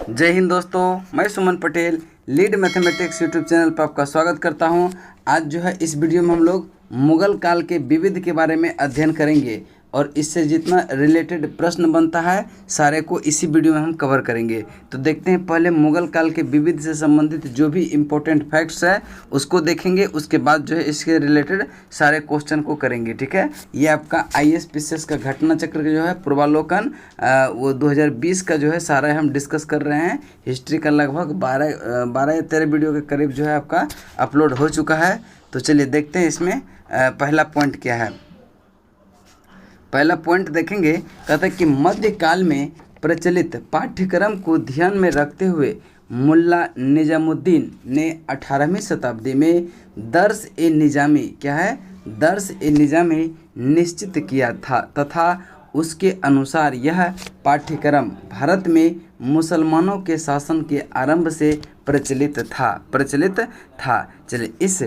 जय हिंद दोस्तों, मैं Suman Patel Lead Mathematics YouTube channel पर आपका स्वागत करता हूं। आज जो है इस वीडियो में हम लोग मुगल काल के विविध के बारे में अध्ययन करेंगे और इससे जितना रिलेटेड प्रश्न बनता है सारे को इसी वीडियो में हम कवर करेंगे। तो देखते हैं, पहले मुगल काल के विविध से संबंधित जो भी इम्पोर्टेंट फैक्ट्स है उसको देखेंगे, उसके बाद जो है इसके रिलेटेड सारे क्वेश्चन को करेंगे। ठीक है, ये आपका IAS PCS का घटना चक्र का जो है पूर्वालोकन वो 2020 का जो है सारा हम डिस्कस कर रहे हैं। हिस्ट्री का लगभग 12 या 13 वीडियो के करीब जो है आपका अपलोड हो चुका है। तो चलिए देखते हैं इसमें पहला पॉइंट क्या है। पहला पॉइंट देखेंगे, कहता है कि मध्यकाल में प्रचलित पाठ्यक्रम को ध्यान में रखते हुए मुल्ला निजामुद्दीन ने 18वीं शताब्दी में दर्स-ए-निजामी क्या है, दर्स-ए-निजामी निश्चित किया था तथा उसके अनुसार यह पाठ्यक्रम भारत में मुसलमानों के शासन के आरंभ से प्रचलित था। चलिए, इस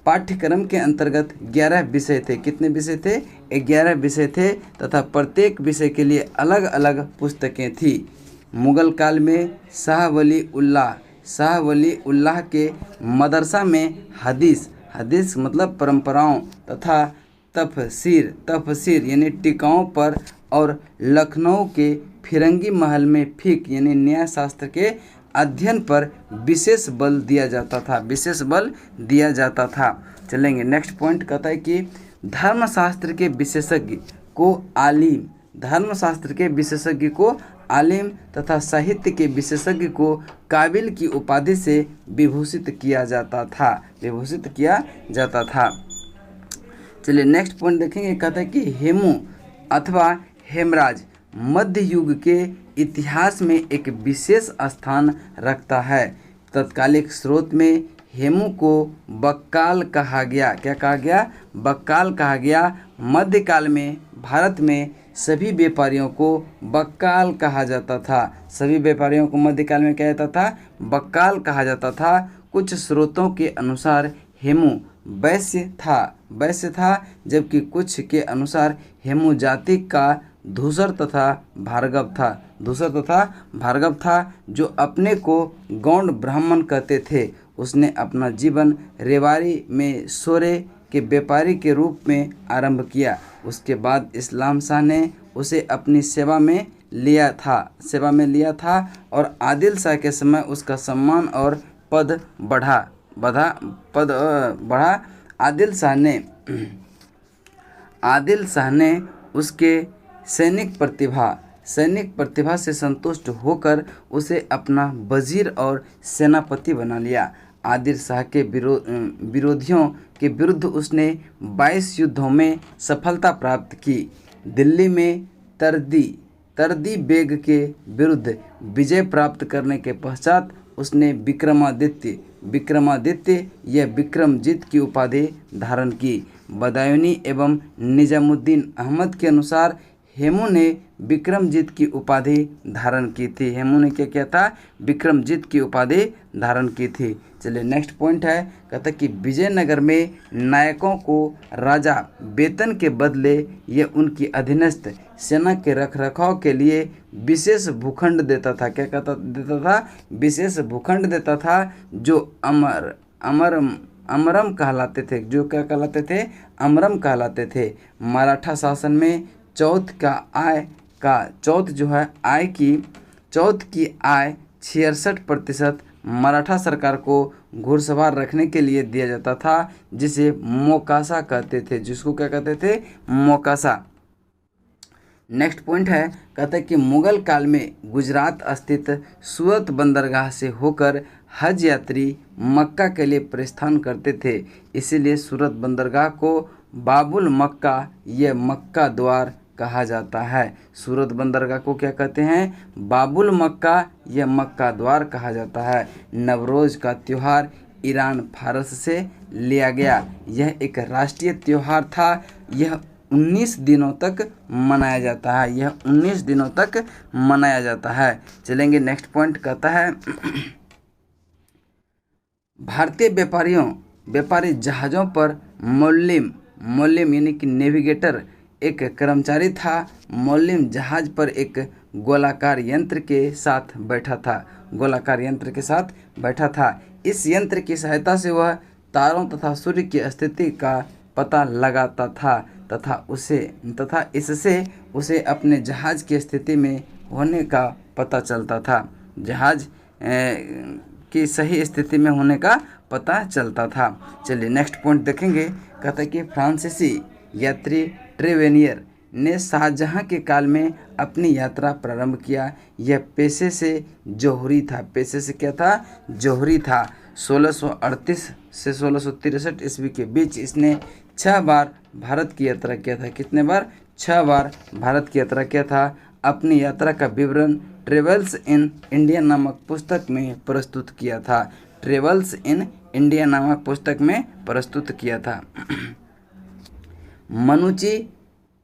पाठ्यक्रम के अंतर्गत 11 विषय थे। कितने विषय थे? 11 विषय थे तथा प्रत्येक विषय के लिए अलग अलग पुस्तकें थी। मुगल काल में शाह वली उल्लाह के मदरसा में हदीस मतलब परंपराओं तथा तफसीर यानी टीकाओं पर और लखनऊ के फिरंगी महल में फिक़्ह यानी न्याय शास्त्र के अध्ययन पर विशेष बल दिया जाता था। चलेंगे नेक्स्ट पॉइंट, कहता है कि धर्मशास्त्र के विशेषज्ञ को आलिम तथा साहित्य के विशेषज्ञ को काबिल की उपाधि से विभूषित किया जाता था। चलिए नेक्स्ट पॉइंट देखेंगे, कहता है कि हेमू अथवा हेमराज मध्य युग के इतिहास में एक विशेष स्थान रखता है। तत्कालिक स्रोत में हेमू को बक्काल कहा गया। क्या कहा गया? बक्काल कहा गया। मध्यकाल में भारत में सभी व्यापारियों को बक्काल कहा जाता था। सभी व्यापारियों को मध्यकाल में क्या जाता था? बक्काल कहा जाता था। कुछ स्रोतों के अनुसार हेमू वैश्य था, जबकि कुछ के अनुसार हेमू जाति का धूसर तथा भार्गव था, जो अपने को गौड़ ब्राह्मण कहते थे। उसने अपना जीवन रेवाड़ी में सोरे के व्यापारी के रूप में आरंभ किया। उसके बाद इस्लाम शाह ने उसे अपनी सेवा में लिया था और आदिल शाह के समय उसका सम्मान और पद बढ़ा। आदिल शाह ने उसके सैनिक प्रतिभा से संतुष्ट होकर उसे अपना वजीर और सेनापति बना लिया। आदिल शाह के विरोधियों के विरुद्ध उसने 22 युद्धों में सफलता प्राप्त की। दिल्ली में तरदी बेग के विरुद्ध विजय प्राप्त करने के पश्चात उसने विक्रमादित्य या विक्रमजीत की उपाधि धारण की। बदायूनी एवं निजामुद्दीन अहमद के अनुसार हेमू ने विक्रमजीत की उपाधि धारण की थी। हेमू ने क्या किया था? विक्रमजीत की उपाधि धारण की थी। चलिए नेक्स्ट पॉइंट है, कहता कि विजयनगर में नायकों को राजा वेतन के बदले यह उनकी अधीनस्थ सेना के रखरखाव के लिए विशेष भूखंड देता था। क्या देता था? विशेष भूखंड देता था, जो अमरम कहलाते थे। जो क्या कहलाते थे? अमरम कहलाते थे। मराठा शासन में चौथ की आय 66% मराठा सरकार को घुड़सवार रखने के लिए दिया जाता था, जिसे मोकासा कहते थे। जिसको क्या कहते थे? मोकासा। नेक्स्ट पॉइंट है, कहता है कि मुगल काल में गुजरात स्थित सूरत बंदरगाह से होकर हज यात्री मक्का के लिए प्रस्थान करते थे। इसीलिए सूरत बंदरगाह को बाबुल मक्का या मक्का द्वार कहा जाता है। सूरत बंदरगाह को क्या कहते हैं? बाबुल मक्का या मक्का द्वार कहा जाता है। नवरोज का त्यौहार ईरान फारस से लिया गया। यह एक राष्ट्रीय त्यौहार था। यह 19 दिनों तक मनाया जाता है। चलेंगे नेक्स्ट पॉइंट, कहता है भारतीय व्यापारी जहाज़ों पर मोल्लिम यानी कि नेविगेटर एक कर्मचारी था। मौलिम जहाज पर एक गोलाकार यंत्र के साथ बैठा था। गोलाकार यंत्र के साथ बैठा था। इस यंत्र की सहायता से वह तारों तथा सूर्य की स्थिति का पता लगाता था तथा इससे उसे अपने जहाज की स्थिति में होने का पता चलता था। जहाज की सही स्थिति में होने का पता चलता था। चलिए नेक्स्ट पॉइंट देखेंगे। कहता है कि फ्रांसीसी यात्री ट्रेवेनियर ने शाहजहां के काल में अपनी यात्रा प्रारंभ किया। यह पेशे से जौहरी था। पेशे से क्या था? जौहरी था। 1638 से 1663 ईस्वी के बीच इसने 6 बार भारत की यात्रा किया था। कितने बार? 6 बार भारत की यात्रा किया था। अपनी यात्रा का विवरण ट्रेवल्स इन इंडिया नामक पुस्तक में प्रस्तुत किया था। ट्रेवल्स इन इंडिया नामक पुस्तक में प्रस्तुत किया था। मनुची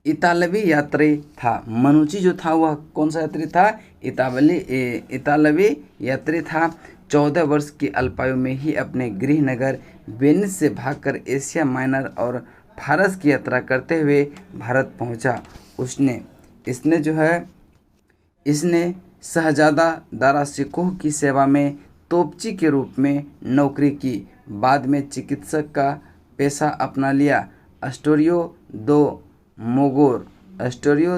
इतालवी यात्री था। मनुची जो था वह कौन सा यात्री था? इतालवी यात्री था। 14 वर्ष की अल्पायु में ही अपने गृह नगर वेनिस से भागकर एशिया माइनर और फारस की यात्रा करते हुए भारत पहुंचा। इसने शहजादा दारा शिकोह की सेवा में तोपची के रूप में नौकरी की। बाद में चिकित्सक का पेशा अपना लिया। एस्टोरियो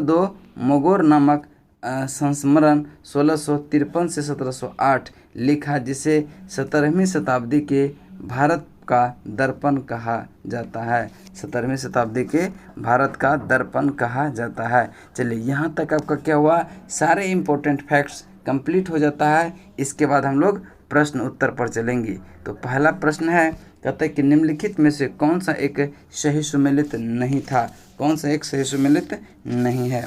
दो मोगोर नामक संस्मरण 1653 से 1708 लिखा, जिसे 17वीं शताब्दी के भारत का दर्पण कहा जाता है। 17वीं शताब्दी के भारत का दर्पण कहा जाता है। चलिए यहाँ तक आपका क्या हुआ? सारे इम्पोर्टेंट फैक्ट्स कंप्लीट हो जाता है। इसके बाद हम लोग प्रश्न उत्तर पर चलेंगे। तो पहला प्रश्न है, कहते हैं कि निम्नलिखित में से कौन सा एक सही सुमेलित नहीं था? कौन सा एक सही सुमेलित नहीं है?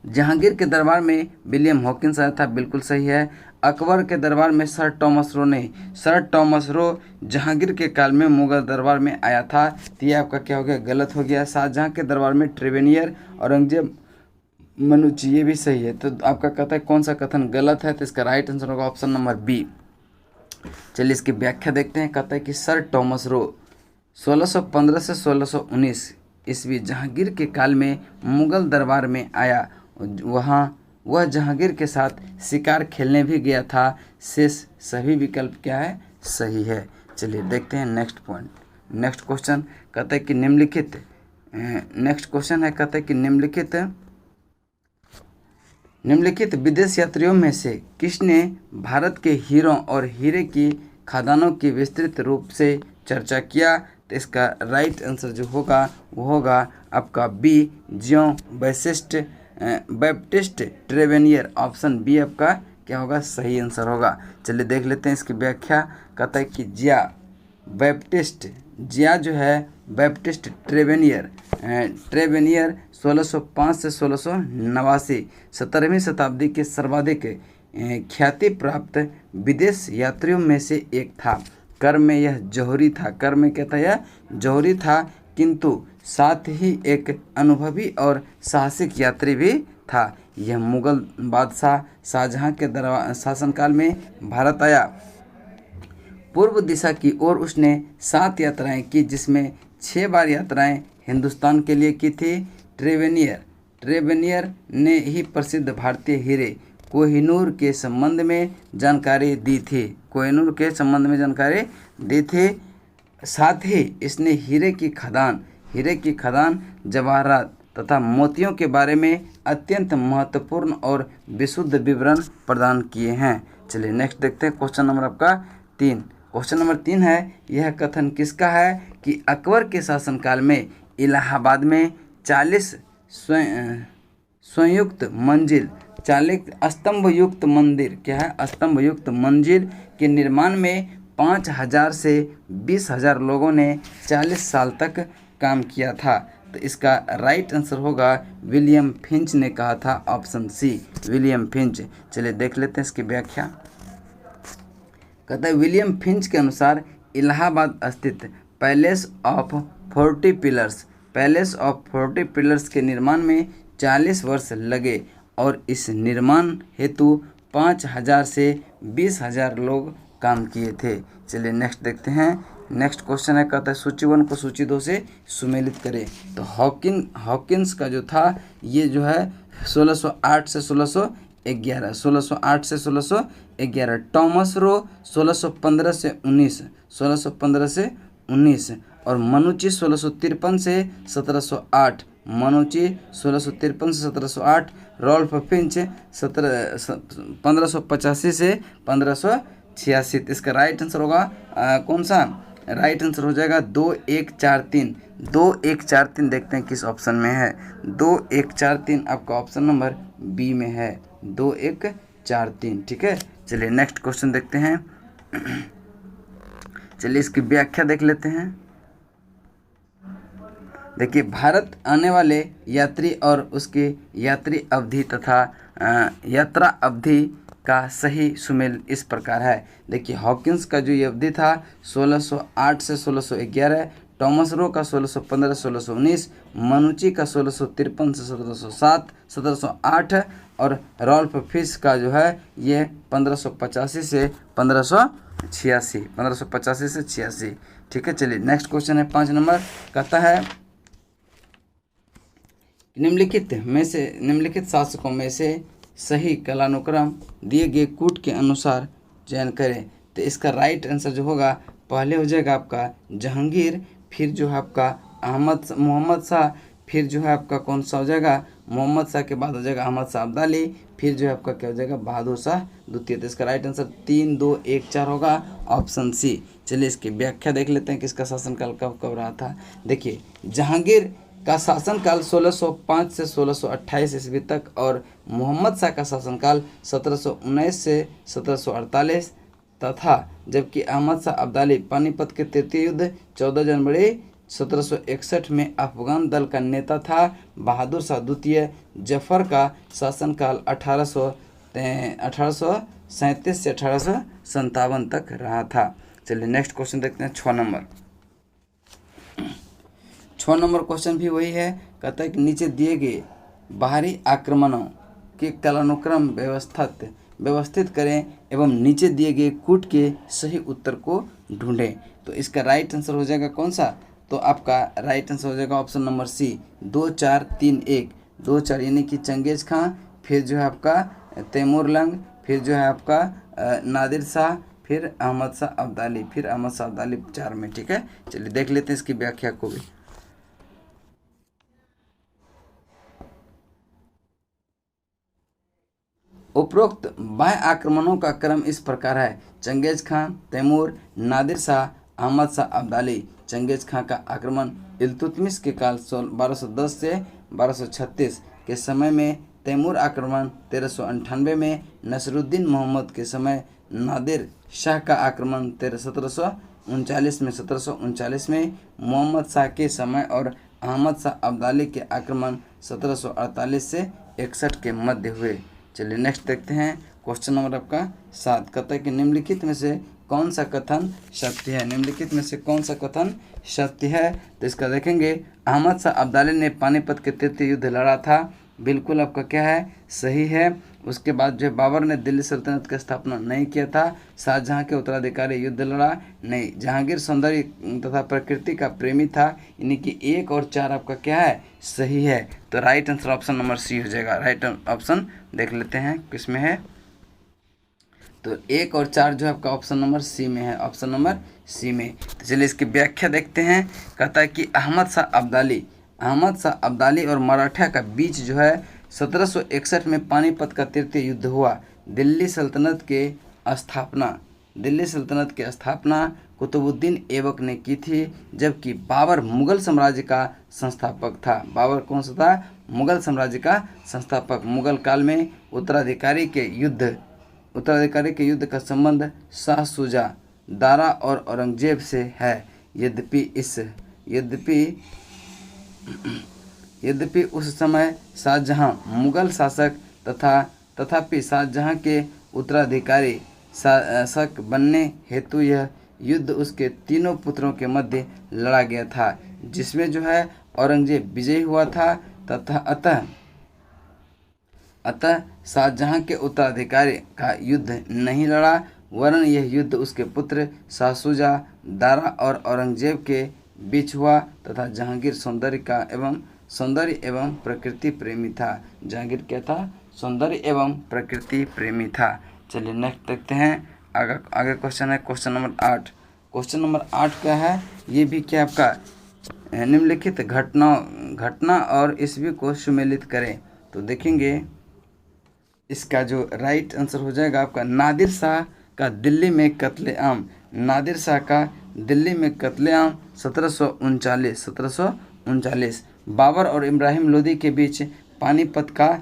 जहांगीर के दरबार में विलियम हॉकिंस आया था, बिल्कुल सही है। अकबर के दरबार में सर टॉमस रो जहांगीर के काल में मुगल दरबार में आया था, तो ये आपका क्या हो गया? गलत हो गया। शाहजहां के दरबार में ट्रेवेनियर, औरंगजेब मनुची, ये भी सही है। तो आपका कहता है कौन सा कथन गलत है? तो इसका राइट आंसर होगा ऑप्शन नंबर बी। चलिए इसकी व्याख्या देखते हैं। कहता है कि सर टॉमस रो 1615 से 1619 ईस्वी जहांगीर के काल में मुगल दरबार में आया। वह जहांगीर के साथ शिकार खेलने भी गया था। शेष सभी विकल्प क्या है? सही है। चलिए देखते हैं नेक्स्ट पॉइंट। नेक्स्ट क्वेश्चन कहता है कि निम्नलिखित विदेश यात्रियों में से किसने भारत के हीरों और हीरे की खदानों की विस्तृत रूप से चर्चा किया? तो इसका राइट आंसर जो होगा वो होगा आपका बी, जियों बैप्टिस्ट ट्रेवेनियर। ऑप्शन बी आपका क्या होगा? सही आंसर होगा। चलिए देख लेते हैं इसकी व्याख्या। कहता है कि जिया जो है बैप्टिस्ट ट्रेवेनियर 1605 से 1689 17वीं शताब्दी के सर्वाधिक ख्याति प्राप्त विदेश यात्रियों में से एक था। कर में यह जौहरी था। कर में क्या था? यह जौहरी था, किंतु साथ ही एक अनुभवी और साहसिक यात्री भी था। यह मुगल बादशाह शाहजहां के शासनकाल में भारत आया। पूर्व दिशा की ओर उसने 7 यात्राएं की, जिसमें 6 बार यात्राएं हिंदुस्तान के लिए की थी। ट्रेवेनियर ने ही प्रसिद्ध भारतीय हीरे कोहिनूर के संबंध में जानकारी दी थी। साथ ही इसने हीरे की खदान जवाहरात तथा मोतियों के बारे में अत्यंत महत्वपूर्ण और विशुद्ध विवरण प्रदान किए हैं। चलिए नेक्स्ट देखते हैं क्वेश्चन नंबर आपका 3। क्वेश्चन नंबर 3 है, यह कथन किसका है कि अकबर के शासनकाल में इलाहाबाद में 40 स्तंभयुक्त मंदिर क्या है? स्तंभयुक्त मंजिल के निर्माण में 5000 से 20,000 लोगों ने 40 साल तक काम किया था। तो इसका राइट आंसर होगा विलियम फिंच ने कहा था, ऑप्शन सी, विलियम फिंच। चलिए देख लेते हैं इसकी व्याख्या। कहता है विलियम फिंच के अनुसार इलाहाबाद स्थित पैलेस ऑफ 40 पिलर्स के निर्माण में 40 वर्ष लगे और इस निर्माण हेतु 5000 से 20,000 लोग काम किए थे। चलिए नेक्स्ट देखते हैं। नेक्स्ट क्वेश्चन है, कहता है सूची 1 को सूची 2 से सुमेलित करें। तो हॉकिंस का जो था ये जो है 1608 से 1611, 1608 से 1611। टॉमस रो 1615 से 19, 1615 से 19। और मनुची 1653 से 1708, मनुची 1653 से 1708। रॉल्फ फिंच 1585 से 1586। इसका राइट आंसर होगा कौन सा? राइट आंसर हो जाएगा 2143। 2143 देखते हैं किस ऑप्शन में है। 2143 आपका ऑप्शन नंबर बी में है, 2143। ठीक है, चलिए नेक्स्ट क्वेश्चन देखते हैं। चलिए इसकी व्याख्या देख लेते हैं। देखिए, भारत आने वाले यात्री और उसकी यात्री अवधि तथा यात्रा अवधि का सही सुमेल इस प्रकार है। देखिए, हॉकिंस का जो ये अवधि था 1608 से 1611, टॉमस रो का 1615 से 1619, मनुची का 1653 से 1708 और रॉल्फ फिश का जो है ये 1585 से 1586। ठीक है, चलिए नेक्स्ट क्वेश्चन है 5 नंबर। कहता है निम्नलिखित शासकों में से सही कालानुक्रम दिए गए कूट के अनुसार चयन करें। तो इसका राइट आंसर जो होगा, पहले हो जाएगा आपका जहांगीर, फिर जो है आपका मोहम्मद शाह, फिर जो है आपका कौन सा हो जाएगा, मोहम्मद शाह के बाद हो जाएगा अहमद शाह अब्दाली, फिर जो है आपका क्या हो जाएगा, बहादुर शाह द्वितीय। तो इसका राइट आंसर 3, 2, 1, 4 होगा, ऑप्शन सी। चलिए इसकी व्याख्या देख लेते हैं कि इसका शासनकाल कब कब रहा था। देखिए, जहांगीर का शासनकाल 1605 से 1628 ईस्वी तक और मोहम्मद शाह का शासनकाल 1719 से 1748 तथा जबकि अहमद शाह अब्दाली पानीपत के तृतीय युद्ध 14 जनवरी 1761 में अफगान दल का नेता था। बहादुर शाह द्वितीय जफर का शासनकाल 1837 से 1857 तक रहा था। चलिए नेक्स्ट क्वेश्चन देखते हैं 6 नंबर। 6 नंबर क्वेश्चन भी वही है। कहता है कि नीचे दिए गए बाहरी आक्रमणों के कालानुक्रम व्यवस्थित करें एवं नीचे दिए गए कूट के सही उत्तर को ढूंढें। तो इसका राइट आंसर हो जाएगा कौन सा? तो आपका राइट आंसर हो जाएगा ऑप्शन नंबर सी, 2, 4, 3, 1। 2, 4 यानी कि चंगेज खां, फिर जो है आपका तैमूर लंग, फिर जो है आपका नादिर शाह, फिर अहमद शाह अब्दाली, फिर अहमद शाह अब्दाली 4 में। ठीक है, चलिए देख लेते हैं इसकी व्याख्या को भी। उपरोक्त बाह्य आक्रमणों का क्रम इस प्रकार है: चंगेज खां, तैमूर, नादिर शाह, अहमद शाह अब्दाली। चंगेज खां का आक्रमण इल्तुतमिश के काल 1210 से 1236 के समय में, तैमूर आक्रमण 1398 में, नसरुद्दीन मोहम्मद के समय, नादिर शाह का आक्रमण 1739 में, मोहम्मद शाह के समय और अहमद शाह अब्दाली के आक्रमण 1748 से 61 के मध्य हुए। चलिए नेक्स्ट देखते हैं क्वेश्चन नंबर आपका 7। कहता है कि निम्नलिखित में से कौन सा कथन सत्य है? निम्नलिखित में से कौन सा कथन सत्य है? तो इसका देखेंगे, अहमद शाह अब्दाली ने पानीपत के तृतीय युद्ध लड़ा था, बिल्कुल आपका क्या है, सही है। उसके बाद जो बाबर ने दिल्ली सल्तनत की स्थापना नहीं किया था। शाहजहां के उत्तराधिकारी युद्ध लड़ा नहीं। जहांगीर सौंदर्य तथा प्रकृति का प्रेमी था, यानी कि 1 और 4 आपका क्या है, सही है। तो right answer option number C हो जाएगा। राइट ऑप्शन देख लेते हैं किस में है। तो 1 और 4 जो है आपका ऑप्शन नंबर सी में है, ऑप्शन नंबर सी में। तो चलिए इसकी व्याख्या देखते हैं। कहता है कि अहमद शाह अब्दाली और मराठा का बीच जो है 1761 में पानीपत का तृतीय युद्ध हुआ। दिल्ली सल्तनत की स्थापना कुतुबुद्दीन ऐबक ने की थी, जबकि बाबर मुगल साम्राज्य का संस्थापक था। बाबर कौन सा था? मुगल साम्राज्य का संस्थापक। मुगल काल में उत्तराधिकारी के युद्ध का संबंध शाह शुजा, दारा और औरंगजेब से है। यद्यपि उस समय शाहजहां मुगल शासक तथापि शाहजहां के उत्तराधिकारी शासक बनने हेतु यह युद्ध उसके तीनों पुत्रों के मध्य लड़ा गया था, जिसमें जो है औरंगजेब विजयी हुआ था तथा अतः शाहजहां के उत्तराधिकारी का युद्ध नहीं लड़ा। वरन यह युद्ध उसके पुत्र शाह शुजा, दारा और औरंगजेब के बीच हुआ तथा जहांगीर सौंदर्य एवं प्रकृति प्रेमी था। जहांगीर क्या था? सौंदर्य एवं प्रकृति प्रेमी था। चलिए नेक्स्ट देखते हैं। आगे क्वेश्चन है क्वेश्चन नंबर 8। क्वेश्चन नंबर 8 क्या है? ये भी क्या आपका निम्नलिखित घटना और ईस्वी को सुमेलित करें। तो देखेंगे इसका जो राइट आंसर हो जाएगा आपका नादिर शाह का दिल्ली में कत्लेआम। नादिर शाह का दिल्ली में कत्लेआम 1739। बाबर और इब्राहिम लोदी के बीच पानीपत का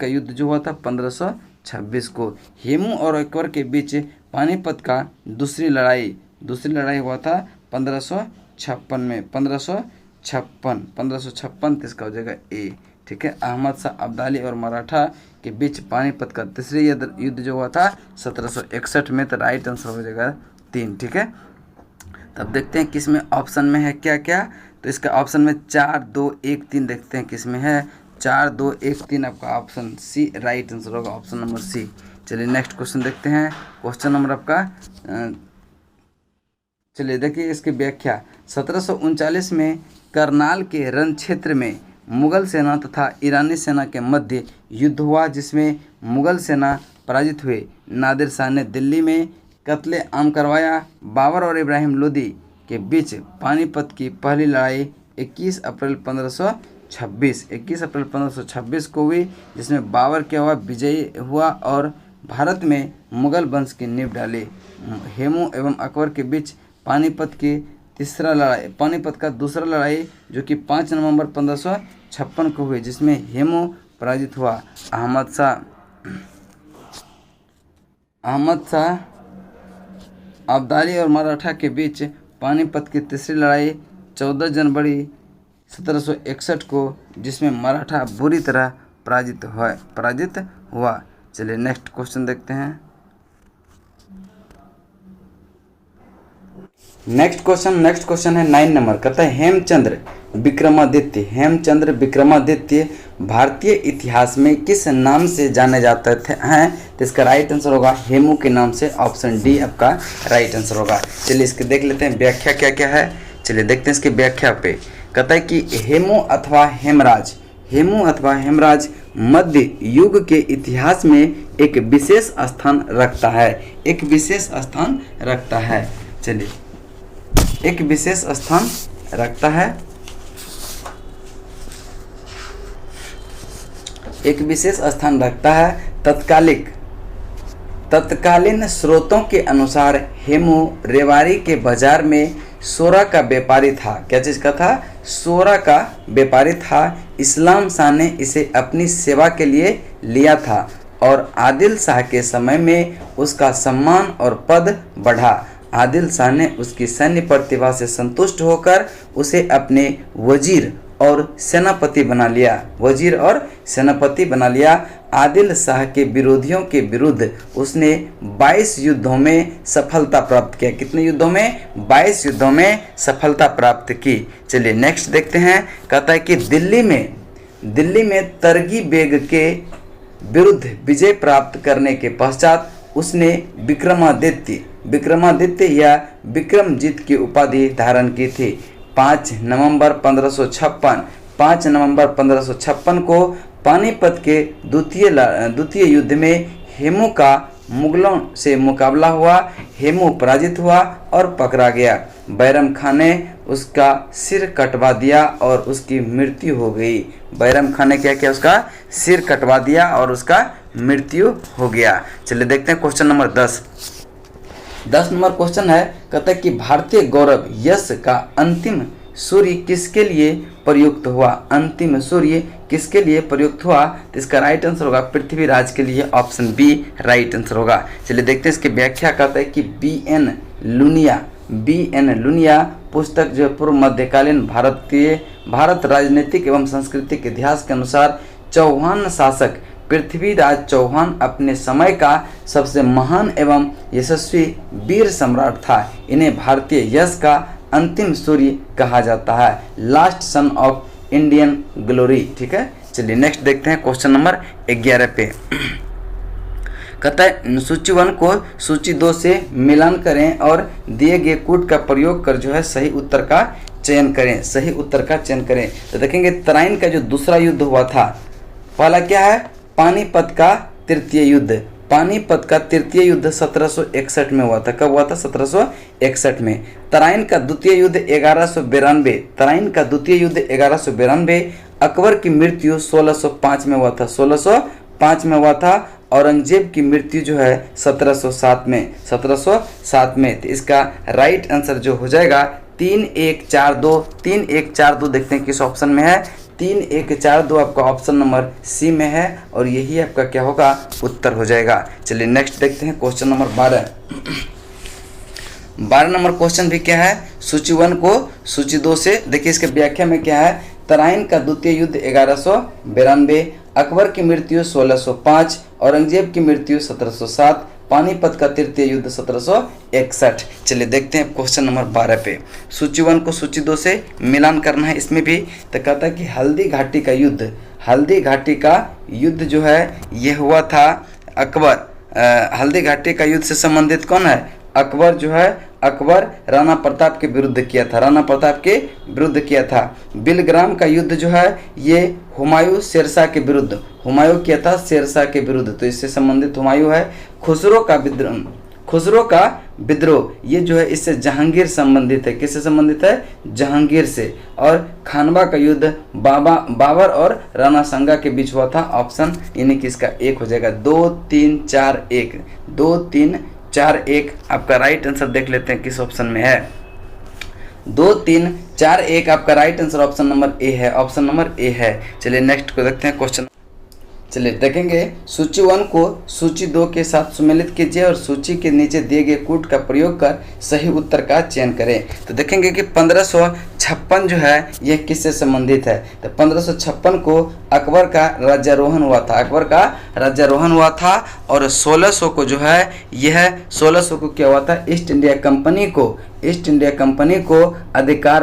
युद्ध जो हुआ था 1526 को। हेमू और अकबर के बीच पानीपत का दूसरी लड़ाई हुआ था 1556 में। 1556 इसका हो जाएगा ए। ठीक है। अहमद शाह अब्दाली और मराठा के बीच पानीपत का तीसरी युद्ध जो हुआ था 1761 में। तो राइट आंसर हो जाएगा 3। ठीक है। तब देखते हैं किस में ऑप्शन में है क्या क्या। तो इसका ऑप्शन में 4, 2, 1, 3 देखते हैं किस में है। 4, 2, 1, 3 आपका ऑप्शन सी राइट आंसर होगा, ऑप्शन नंबर सी। चलिए नेक्स्ट क्वेश्चन देखते हैं। क्वेश्चन नंबर आपका चलिए देखिए इसकी व्याख्या। 1739 में करनाल के रण क्षेत्र में मुगल सेना तथा ईरानी सेना के मध्य युद्ध हुआ, जिसमें मुगल सेना पराजित हुए। नादिर शाह ने दिल्ली में कत्ले-आम करवाया। बाबर और इब्राहिम लोदी के बीच पानीपत की पहली लड़ाई 21 अप्रैल 1526 को हुई, जिसमें बाबर क्या हुआ? विजयी हुआ और भारत में मुगल वंश की नींव डाली। हेमू एवं अकबर के बीच पानीपत का दूसरा लड़ाई जो कि 5 नवंबर 1556 को हुई, जिसमें हेमू पराजित हुआ। अहमद शाह अब्दाली और मराठा के बीच पानीपत की तीसरी लड़ाई 14 जनवरी 1761 को, जिसमें मराठा बुरी तरह पराजित हुआ। चलिए नेक्स्ट क्वेश्चन देखते हैं। नेक्स्ट क्वेश्चन है 9 नंबर। कहता है हेमचंद्र विक्रमादित्य भारतीय इतिहास में किस नाम से जाने जाते हैं? तो इसका राइट आंसर होगा हेमू के नाम से, ऑप्शन डी आपका राइट आंसर होगा। चलिए इसके देख लेते हैं व्याख्या क्या क्या है। चलिए देखते हैं इसकी व्याख्या पे। कहता है कि हेमू अथवा हेमराज मध्य युग के इतिहास में एक विशेष स्थान रखता है। चलिए एक विशेष स्थान रखता है। तत्कालीन स्रोतों के अनुसार हेमू रेवाड़ी के बाजार में सोरा का व्यापारी था। क्या चीज का था? सोरा का व्यापारी था। इस्लाम शाह ने इसे अपनी सेवा के लिए लिया था और आदिल शाह के समय में उसका सम्मान और पद बढ़ा। आदिल शाह ने उसकी सैन्य प्रतिभा से संतुष्ट होकर उसे अपने वजीर और सेनापति बना लिया। आदिल शाह के विरोधियों के विरुद्ध उसने 22 युद्धों में सफलता प्राप्त किया। कितने युद्धों में? 22 युद्धों में सफलता प्राप्त की। चलिए नेक्स्ट देखते हैं। कहता है कि दिल्ली में तरगी बेग के विरुद्ध विजय प्राप्त करने के पश्चात उसने विक्रमादित्य या विक्रमजीत की उपाधि धारण की थी। 5 नवंबर 1556 को पानीपत के द्वितीय युद्ध में हेमू का मुगलों से मुकाबला हुआ। हेमू पराजित हुआ और पकड़ा गया। बैरम खान ने उसका सिर कटवा दिया और उसकी मृत्यु हो गई। बैरम खान ने क्या किया? उसका सिर कटवा दिया और उसका मृत्यु हो गया। चलिए देखते हैं क्वेश्चन नंबर 10 नंबर क्वेश्चन है। कहता है कि भारतीय गौरव यश का अंतिम सूर्य किसके लिए प्रयुक्त हुआ? तो इसका राइट आंसर होगा पृथ्वीराज के लिए, ऑप्शन बी राइट आंसर होगा। चलिए देखते हैं इसकी व्याख्या। कहता है कि बी एन लुनिया पुस्तक जो पूर्व मध्यकालीन भारत राजनीतिक एवं सांस्कृतिक इतिहास के अनुसार चौहान शासक पृथ्वीराज चौहान अपने समय का सबसे महान एवं यशस्वी वीर सम्राट था। इन्हें भारतीय यश का अंतिम सूर्य कहा जाता है, last son of Indian glory. ठीक है। चलिए नेक्स्ट देखते हैं क्वेश्चन नंबर 11 पे। कहता है सूची 1 को सूची 2 से मिलान करें और दिए गए कूट का प्रयोग कर जो है सही उत्तर का चयन करें, सही उत्तर का चयन करें। तो देखेंगे तराइन का जो दूसरा युद्ध हुआ था, पहला क्या है, पानीपत का तृतीय युद्ध। पानीपत का तृतीय युद्ध 1761 में हुआ था। कब हुआ था? 1761 में। तराइन का द्वितीय युद्ध 1192। तराइन का द्वितीय युद्ध 1192। अकबर की मृत्यु 1605 में हुआ था। 1605 में हुआ था। औरंगजेब की मृत्यु जो है 1707 में। 1707 में। तो इसका राइट आंसर जो हो जाएगा 3142। 3142 देखते हैं किस ऑप्शन में है। 3142 आपका ऑप्शन नंबर सी में है और यही आपका क्या होगा? उत्तर हो जाएगा। चलिए नेक्स्ट देखते हैं क्वेश्चन नंबर 12। 12 नंबर क्वेश्चन भी क्या है, सूची 1 को सूची 2 से। देखिए इसके व्याख्या में क्या है, तराइन का द्वितीय युद्ध 1192, अकबर की मृत्यु 1605, औरंगजेब की मृत्यु 1707, पानीपत का तृतीय युद्ध 1761। चलिए देखते हैं क्वेश्चन नंबर 12 पे। सूची 1 को सूची 2 से मिलान करना है इसमें भी। तो कहता है कि हल्दी घाटी का युद्ध, हल्दी घाटी का युद्ध जो है ये हुआ था अकबर। हल्दी घाटी का युद्ध से संबंधित कौन है? अकबर जो है, अकबर राणा प्रताप के विरुद्ध किया था। राणा प्रताप के विरुद्ध किया था। बिलग्राम का युद्ध जो है ये हुमायूं शेरशाह के विरुद्ध, हुमायूं किया था शेरशाह के विरुद्ध, तो इससे संबंधित हुमायूं है। खुसरो का विद्रोह, खुसरो का विद्रोह ये जो है इससे जहांगीर संबंधित है। किससे संबंधित है? जहांगीर से। और खानवा का युद्ध बाबर और राणा सांगा के बीच हुआ था। ऑप्शन यानी कि इसका 1 हो जाएगा। 2 3 4 1, 2 3 4 1 आपका राइट आंसर देख लेते हैं किस ऑप्शन में है। 2 3 4 1 आपका right answer option number A है। ऑप्शन नंबर ए है। चलिए नेक्स्ट को देखते हैं क्वेश्चन। चलिए देखेंगे सूची 1 को सूची 2 के साथ सुमेलित कीजिए और सूची के नीचे दिए गए कूट का प्रयोग कर सही उत्तर का चयन करें। तो देखेंगे कि 1556 जो है यह किससे संबंधित है? तो 1556 को अकबर का राज्यारोहण हुआ था। अकबर का राज्यारोहण हुआ था और 1600 को जो है यह 1600 को क्या हुआ था? ईस्ट इंडिया कंपनी को अधिकार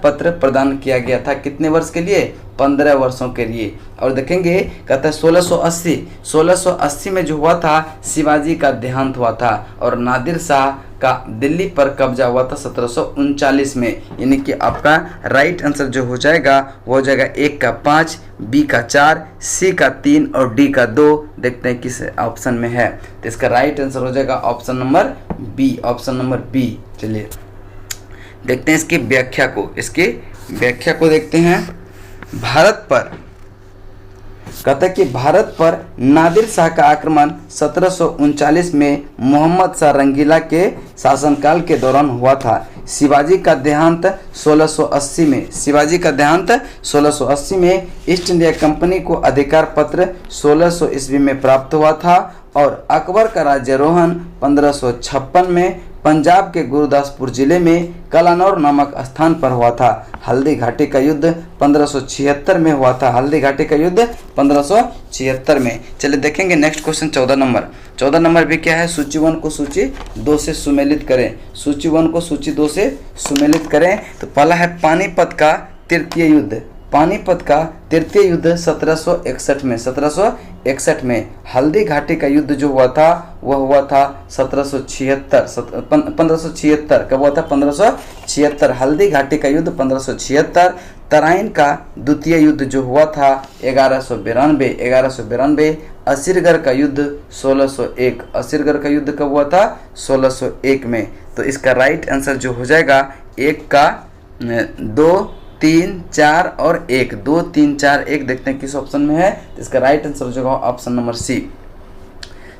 पत्र प्रदान किया गया था। कितने वर्ष के लिए? 15 वर्षों के लिए। और देखेंगे कहता है 1680 में जो हुआ था शिवाजी का देहांत हुआ था और नादिर शाह का दिल्ली पर कब्जा हुआ था 1739 में। यानी कि आपका राइट आंसर जो हो जाएगा वो हो जाएगा 1 का 5, बी का 4, सी का 3 और डी का 2। देखते हैं किस ऑप्शन में है। तो इसका राइट आंसर हो जाएगा option number B. Option number B. चलिए देखते हैं इसकी व्याख्या को देखते हैं। भारत पर कहता है कि भारत पर नादिर शाह का आक्रमण 1739 में मोहम्मद शाह रंगीला के शासनकाल के दौरान हुआ था। शिवाजी का देहांत 1680 में ईस्ट इंडिया कंपनी को अधिकार पत्र 1600 ईस्वी में प्राप्त हुआ था और अकबर का राज्यारोहण 1556 में पंजाब के गुरदासपुर जिले में कलानौर नामक स्थान पर हुआ था। हल्दी घाटी का युद्ध 1576 में हुआ था। हल्दी घाटी का युद्ध 1576 में। चलिए देखेंगे नेक्स्ट क्वेश्चन 14 नंबर भी क्या है, सूची 1 को सूची 2 से सुमेलित करें। सूची 1 को सूची 2 से सुमेलित करें। तो पहला है पानीपत का तृतीय युद्ध। पानीपत का तृतीय युद्ध 1761 में। हल्दी घाटी का युद्ध जो हुआ था वह हुआ था 1576। कब हुआ था? 1576। हल्दी घाटी का युद्ध 1576। तराइन का द्वितीय युद्ध जो हुआ था 1192। असीरगढ़ का युद्ध 1601। असीरगढ़ का युद्ध कब हुआ था? 1601 में। तो इसका राइट आंसर जो हो जाएगा 1 का 2 3 4 और 1, 2 3 4 1। देखते हैं किस ऑप्शन में है। तो इसका राइट आंसर हो जाएगा ऑप्शन नंबर सी।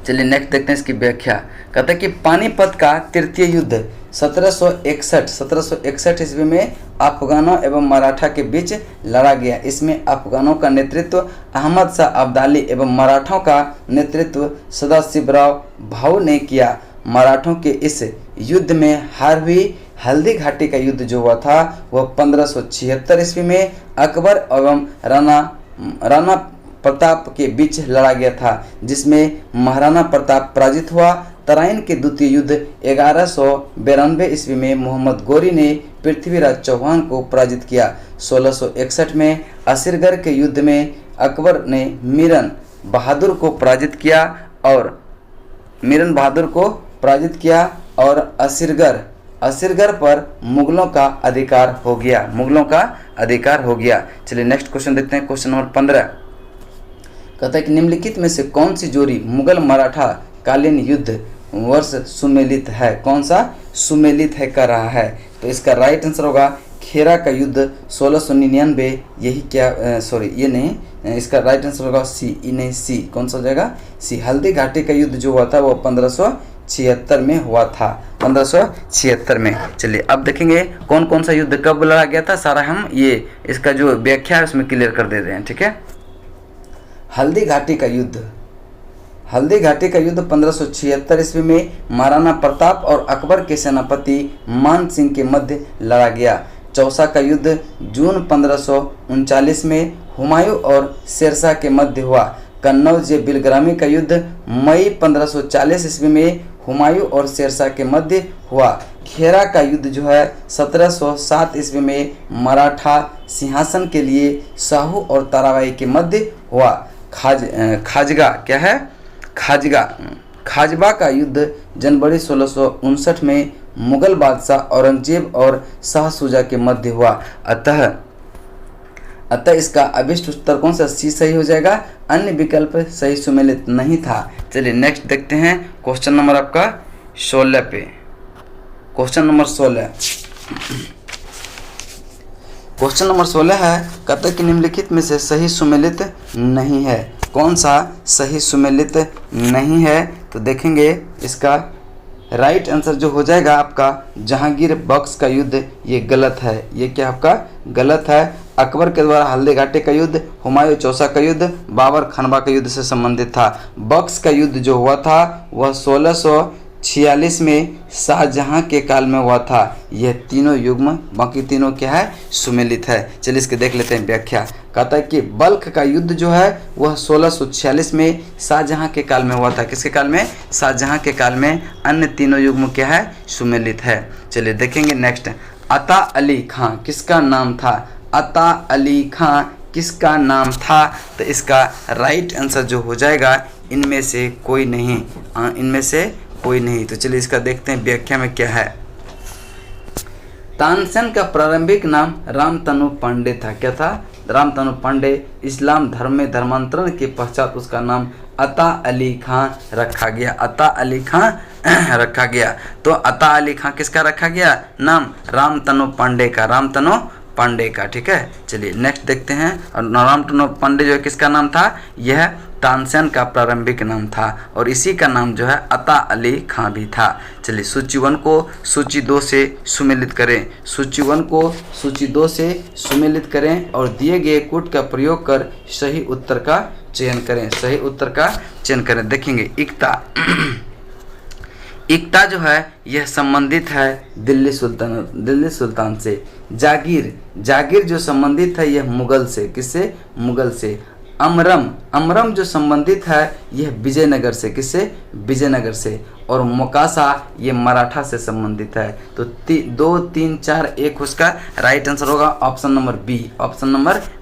चलिए नेक्स्ट देखते हैं इसकी व्याख्या। कहता है कि पानीपत का तृतीय युद्ध 1761 ईस्वी में अफगानों एवं मराठा के बीच लड़ा गया। इसमें अफगानों का नेतृत्व अहमद शाह अब्दाली एवं मराठों का नेतृत्व सदाशिवराव भाऊ ने किया। मराठों के इस युद्ध में हार हुई। हल्दी घाटी का युद्ध जो हुआ था वह 1576 ईस्वी में अकबर एवं राणा प्रताप के बीच लड़ा गया था, जिसमें महाराणा प्रताप पराजित हुआ। तराइन के द्वितीय युद्ध 1192 ईस्वी में मोहम्मद गोरी ने पृथ्वीराज चौहान को पराजित किया। 1661 में असीरगढ़ के युद्ध में अकबर ने मीरन बहादुर को पराजित किया और मीरन बहादुर को पराजित किया और असीरगढ़ पर मुगलों का अधिकार हो गया। चलिए नेक्स्ट क्वेश्चन देखते हैं। क्वेश्चन नंबर 15 कहता है कि निम्नलिखित में से कौन सी जोड़ी मुगल मराठा कालीन युद्ध वर्ष सुमेलित है? कौन सा सुमेलित है कर रहा है? तो इसका राइट आंसर होगा खेरा का युद्ध 1699। यही क्या सॉरी ये नहीं, इसका राइट आंसर होगा सी, नहीं सी। कौन सा हो जाएगा? सी। हल्दी घाटी का युद्ध जो हुआ था वो 1576 में हुआ था, 1576 में। चलिए अब देखेंगे कौन कौन सा युद्ध कब लड़ा गया था, सारा हम ये इसका जो व्याख्या है उसमें क्लियर कर दे रहे हैं। ठीक है, हल्दी घाटी का युद्ध 1576 ईस्वी में महाराणा प्रताप और अकबर के सेनापति मान सिंह के मध्य लड़ा गया। चौसा का युद्ध जून 1539 में हुमायूं और शेरशाह के मध्य हुआ। कन्नौज बिलग्रामी का युद्ध मई 1540 ईस्वी में हुमायूं और शेरशाह के मध्य हुआ। खेरा का युद्ध जो है 1707 ईस्वी में मराठा सिंहासन के लिए साहू और ताराबाई के मध्य हुआ। खाजबा का युद्ध जनवरी 1659 में मुगल बादशाह औरंगजेब और शाह शुजा के मध्य हुआ। अतः इसका अभिष्ट उत्तर कौन सा? सी सही हो जाएगा, अन्य विकल्प सही सुमेलित नहीं था। चलिए नेक्स्ट देखते हैं क्वेश्चन नंबर आपका 16 पे। क्वेश्चन नंबर 16 है, कहते कि निम्नलिखित में से सही सुमेलित नहीं है। कौन सा सही सुमेलित नहीं है? तो देखेंगे इसका राइट आंसर जो हो जाएगा आपका जहांगीर बख्श का युद्ध, ये गलत है। ये क्या आपका गलत है। अकबर के द्वारा हल्दी घाटी का युद्ध, हुमायूं चौसा का युद्ध, बाबर खनवा का युद्ध से संबंधित था। बख्श का युद्ध जो हुआ था वह 1646 में शाहजहां के काल में हुआ था। यह तीनों युग्म, बाकी तीनों क्या है? सुमेलित है। चलिए इसके देख लेते हैं व्याख्या। कहता है कि बल्ख का युद्ध जो है वह 1646 में शाहजहां के काल में हुआ था। किसके काल में? शाहजहां के काल में। अन्य तीनों युग्म क्या है? सुमेलित है। चलिए देखेंगे नेक्स्ट। अता अली खां किसका नाम था? अता अली खां किसका नाम था? तो इसका राइट आंसर जो हो जाएगा इनमें से कोई नहीं, तो चलिए इसका देखते हैं व्याख्या में क्या है। तानसेन का प्रारंभिक नाम रामतनु पांडे था। क्या था? रामतनु पांडे। इस्लाम धर्म में धर्मांतरण के पश्चात उसका नाम अता अली खां रखा गया। तो अता अली खां किसका रखा गया नाम? रामतनु पांडे का। ठीक है, चलिए नेक्स्ट देखते हैं। और रामतनु पांडे जो है किसका नाम था? यह तानसेन का प्रारंभिक नाम था और इसी का नाम जो है अता अली खां भी था। चलिए सूची 1 को सूची 2 से सुमेलित करें और दिए गए कूट का प्रयोग कर सही उत्तर का चयन करें। देखेंगे इक्ता जो है यह संबंधित है दिल्ली सुल्तान से। जागीर जो संबंधित है यह मुगल से। किससे? मुगल से। अमरम जो संबंधित है यह विजयनगर से। किससे? विजयनगर से। और मोकासा ये मराठा से संबंधित है। तो 2, 3, 4, 1 उसका राइट आंसर होगा ऑप्शन नंबर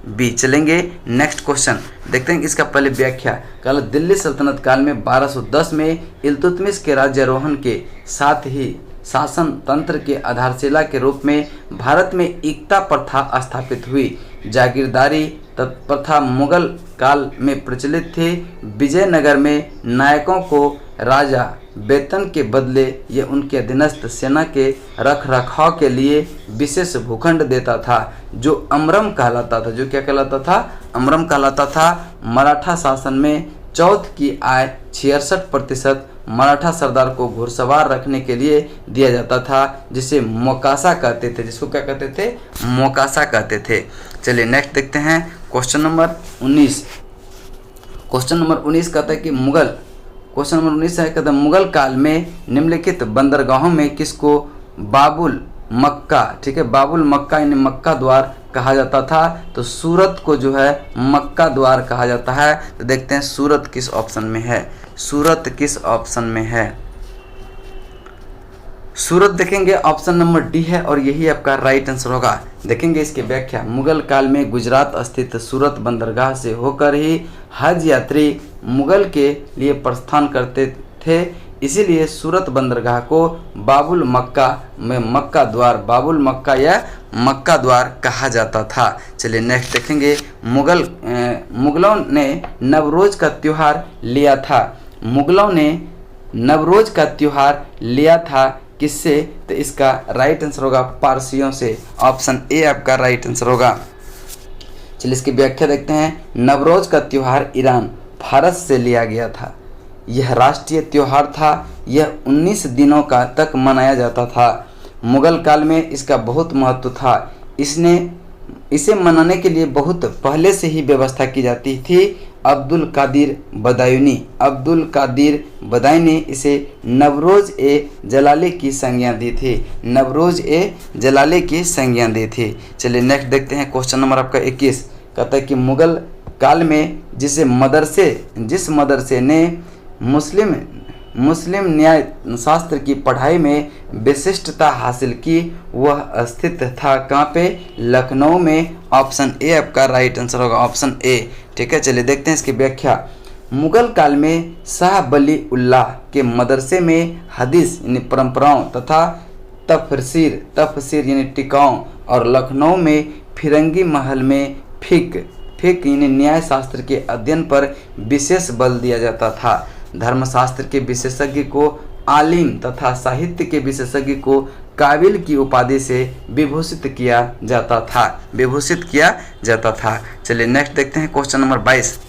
बी। चलेंगे नेक्स्ट क्वेश्चन देखते हैं। इसका पहले व्याख्या। कल दिल्ली सल्तनत काल में 1210 में इल्तुतमिश के राज्यारोहण के साथ ही शासन तंत्र के आधारशिला के रूप में भारत में इक्ता प्रथा स्थापित हुई। जागीरदारी प्रथा मुगल काल में प्रचलित थी। विजयनगर में नायकों को राजा वेतन के बदले ये उनके अधीनस्थ सेना के रखरखाव के लिए विशेष भूखंड देता था जो अमरम कहलाता था। जो क्या कहलाता था? अमरम कहलाता था। मराठा शासन में चौथ की आय 66% मराठा सरदार को घुड़सवार रखने के लिए दिया जाता था, जिसे मोकासा कहते थे। जिसको क्या कहते थे? मोकासा कहते थे। चलिए नेक्स्ट देखते हैं क्वेश्चन नंबर 19। क्वेश्चन नंबर 19 कहता है कि मुगल काल में निम्नलिखित बंदरगाहों में किसको बाबुल मक्का, ठीक है, बाबुल मक्का यानी मक्का द्वार कहा जाता था? तो सूरत को जो है मक्का द्वार कहा जाता है। तो देखते हैं सूरत किस ऑप्शन में है। सूरत देखेंगे ऑप्शन नंबर डी है और यही आपका राइट आंसर होगा। देखेंगे इसकी व्याख्या, मुगल काल में गुजरात स्थित सूरत बंदरगाह से होकर ही हज यात्री मुगल के लिए प्रस्थान करते थे, इसीलिए सूरत बंदरगाह को बाबुल मक्का में मक्का द्वार, बाबुल मक्का या मक्का द्वार कहा जाता था। चलिए नेक्स्ट देखेंगे, मुगलों ने नवरोज का त्यौहार लिया था। मुगलों ने नवरोज का त्यौहार लिया था किससे? तो इसका राइट आंसर होगा पारसियों से। ऑप्शन ए आपका राइट आंसर होगा। चलिए इसकी व्याख्या देखते हैं। नवरोज का त्यौहार ईरान, फारस से लिया गया था। यह राष्ट्रीय त्यौहार था। यह 19 दिनों का तक मनाया जाता था। मुगल काल में इसका बहुत महत्व था। इसे मनाने के लिए बहुत पहले से ही व्यवस्था की जाती थी। अब्दुल कादिर बदायूनी इसे नवरोज ए जलाली की संज्ञा दी थी। नवरोज ए जलाली की संज्ञा दी थी। चलिए नेक्स्ट देखते हैं क्वेश्चन नंबर आपका 21। कहता है कि मुगल काल में जिस मदरसे ने मुस्लिम न्याय शास्त्र की पढ़ाई में विशिष्टता हासिल की, वह स्थित था कहाँ पे? लखनऊ में। ऑप्शन ए आपका राइट आंसर होगा, ऑप्शन ए। ठीक है, चलिए देखते हैं इसकी व्याख्या। मुगल काल में शाह वली उल्लाह के मदरसे में हदीस यानी परंपराओं तथा तफसीर यानी टिकाओं और लखनऊ में फिरंगी महल में फिक यानी न्याय शास्त्र के अध्ययन पर विशेष बल दिया जाता था। धर्मशास्त्र के विशेषज्ञ को आलिम तथा साहित्य के विशेषज्ञ को काबिल की उपाधि से विभूषित किया जाता था। चलिए नेक्स्ट देखते हैं question number 22।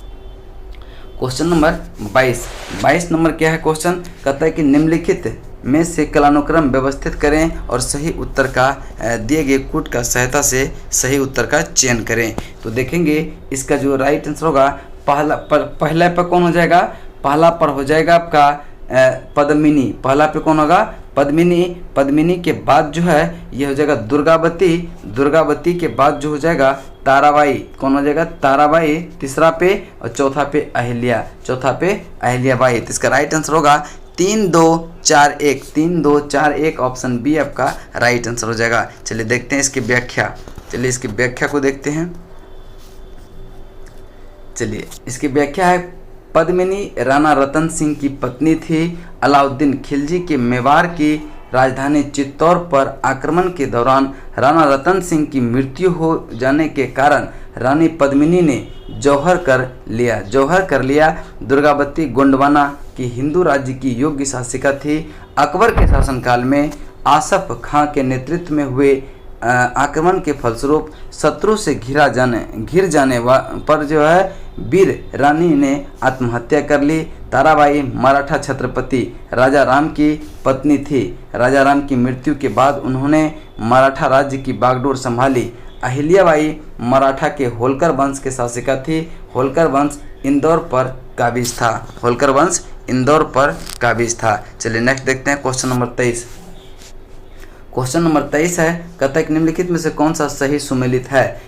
Question number 22 number क्या है क्वेश्चन? कहता है कि निम्नलिखित में से कालानुक्रम व्यवस्थित करें और सही उत्तर का दिए गए कूट का सहायता से सही उत्तर का चयन करें। तो देखेंगे इसका जो राइट आंसर होगा, पहला पर कौन हो जाएगा? पहला पर हो जाएगा आपका पद्मिनी। पहला पे कौन होगा? पद्मिनी के बाद जो है ये हो जाएगा दुर्गावती के बाद जो हो जाएगा ताराबाई। कौन हो जाएगा? ताराबाई तीसरा पे, और चौथा पे अहिल्याबाई। तो इसका राइट आंसर होगा 3 2 4 1 ऑप्शन बी आपका राइट आंसर हो जाएगा। चलिए देखते हैं इसकी व्याख्या। चलिए इसकी व्याख्या को देखते हैं। चलिए इसकी व्याख्या है, पद्मिनी राणा रतन सिंह की पत्नी थी। अलाउद्दीन खिलजी के मेवाड़ की राजधानी चित्तौड़ पर आक्रमण के दौरान राणा रतन सिंह की मृत्यु हो जाने के कारण रानी पद्मिनी ने जौहर कर लिया। दुर्गावती गोंडवाना की हिंदू राज्य की योग्य शासिका थी। अकबर के शासनकाल में आसफ खां के नेतृत्व में हुए आक्रमण के फलस्वरूप शत्रु से घिर जाने पर जो है वीर रानी ने आत्महत्या कर ली। ताराबाई मराठा छत्रपति राजा राम की पत्नी थी। राजा राम की मृत्यु के बाद उन्होंने मराठा राज्य की बागडोर संभाली। अहिल्याबाई मराठा के होलकर वंश के शासिका थी। होलकर वंश इंदौर पर काबिज था। चलिए नेक्स्ट देखते हैं क्वेश्चन नंबर 23। क्वेश्चन नंबर 23 है, कहता है कि निम्नलिखित में से कौन सा सही सुमेलित है?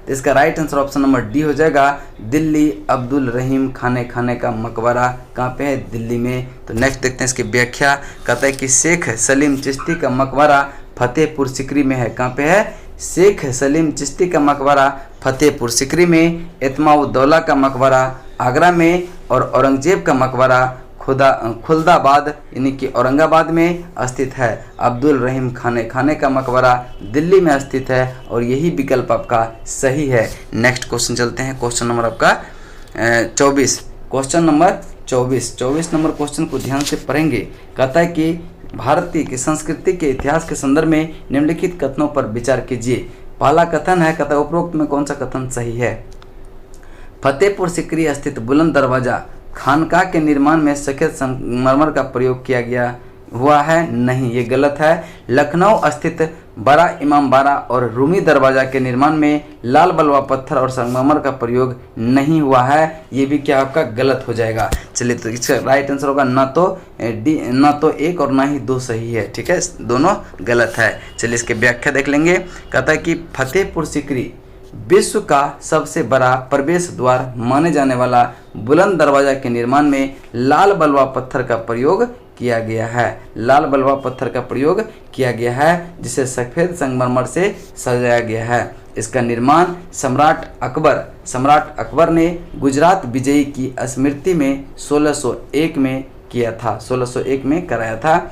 तो इसका right answer option number D हो जाएगा। दिल्ली अब्दुल रहीम खाने का मकबरा कहाँ पे है? दिल्ली में। तो नेक्स्ट देखते हैं इसकी व्याख्या। कहता है कि शेख सलीम चिश्ती का मकबरा फतेहपुर सिकरी में है। कहाँ पे है? शेख सलीम चिश्ती का मकबरा फतेहपुर सिकरी में। इत्माउद्दौला का मकबरा आगरा में और औरंगजेब का मकबरा खुलदाबाद यानी कि औरंगाबाद में स्थित है। अब्दुल रहीम खाने का मकबरा दिल्ली में स्थित है और यही विकल्प आपका सही है। नेक्स्ट क्वेश्चन चलते हैं। क्वेश्चन नंबर आपका 24। क्वेश्चन नंबर 24 नंबर क्वेश्चन को ध्यान से पढ़ेंगे। कहता है कि भारतीय की संस्कृति के इतिहास के संदर्भ में निम्नलिखित कथनों पर विचार कीजिए। पहला कथन है, कहता है उपरोक्त में कौन सा कथन सही है? फतेहपुर सिकरी स्थित बुलंद दरवाजा खानका के निर्माण में सफेद संगमरमर का प्रयोग किया गया हुआ है? नहीं, ये गलत है। लखनऊ स्थित बड़ा इमामबाड़ा और रूमी दरवाजा के निर्माण में लाल बलुआ पत्थर और संगमरमर का प्रयोग नहीं हुआ है। ये भी क्या आपका गलत हो जाएगा। चलिए तो इसका राइट आंसर होगा ना तो एक और ना ही दो सही है। ठीक है, दोनों गलत है। चलिए इसकी व्याख्या देख लेंगे। कहता है कि फतेहपुर सिकरी विश्व का सबसे बड़ा प्रवेश द्वार माने जाने वाला बुलंद दरवाजा के निर्माण में लाल बलुआ पत्थर का प्रयोग किया गया है। लाल बलुआ पत्थर का प्रयोग किया गया है जिसे सफ़ेद संगमरमर से सजाया गया है। इसका निर्माण सम्राट अकबर ने गुजरात विजय की स्मृति में 1601 में किया था, 1601 में कराया था।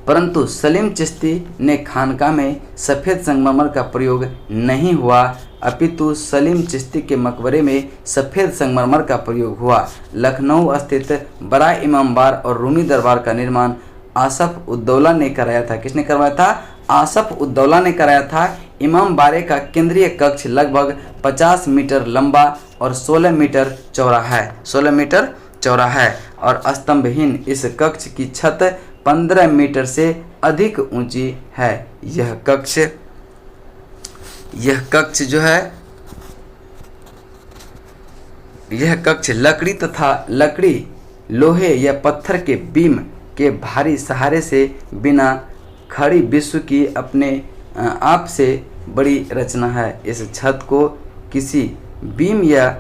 परंतु सलीम चिश्ती ने खानका में सफ़ेद संगमरमर का प्रयोग नहीं हुआ, अपितु सलीम चिश्ती के मकबरे में सफ़ेद संगमरमर का प्रयोग हुआ। लखनऊ स्थित बड़ा इमामबार और रूमी दरबार का निर्माण आसफ उद्दौला ने कराया था। किसने करवाया था? आसफ उद्दौला ने कराया था। इमामबारे का केंद्रीय कक्ष लगभग 50 मीटर लंबा और 16 मीटर चौड़ा है, 16 मीटर चौड़ा है और स्तंभहीन इस कक्ष की छत 15 मीटर से अधिक ऊंची है। यह कक्ष जो है, यह कक्ष लकड़ी, लोहे या पत्थर के बीम के भारी सहारे से बिना खड़ी विश्व की अपने आप से बड़ी रचना है। इस छत को किसी बीम या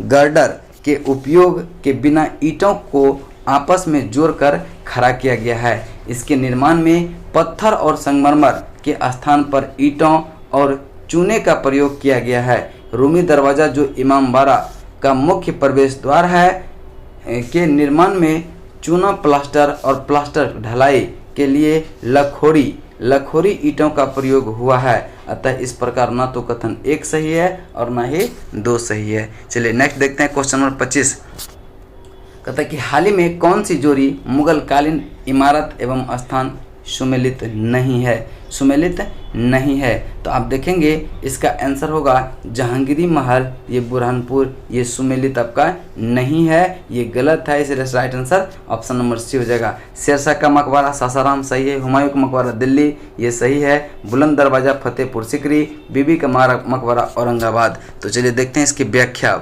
गर्डर के उपयोग के बिना ईंटों को आपस में जोड़कर खड़ा किया गया है। इसके निर्माण में पत्थर और संगमरमर के स्थान पर ईंटों और चूने का प्रयोग किया गया है। रूमी दरवाज़ा जो इमामबाड़ा का मुख्य प्रवेश द्वार है के निर्माण में चूना प्लास्टर और प्लास्टर ढलाई के लिए लखोरी ईंटों का प्रयोग हुआ है। अतः इस प्रकार ना तो कथन 1 सही है और ना ही 2 सही है। चलिए नेक्स्ट देखते हैं क्वेश्चन नंबर 25। कहता है कि हाल ही में कौन सी जोड़ी मुगल कालीन इमारत एवं स्थान सुमेलित नहीं है? तो आप देखेंगे इसका आंसर होगा जहांगीरी महल, ये बुरहानपुर, ये सुमेलित आपका नहीं है, ये गलत है। इसलिए right answer option number C हो जाएगा। शेरशाह का मकबरा सासाराम सही है। हुमायूं का मकबरा दिल्ली, ये सही है। बुलंद दरवाज़ा फतेहपुर सिकरी। बीबी का मकबरा औरंगाबाद। तो चलिए देखते हैं इसकी व्याख्या।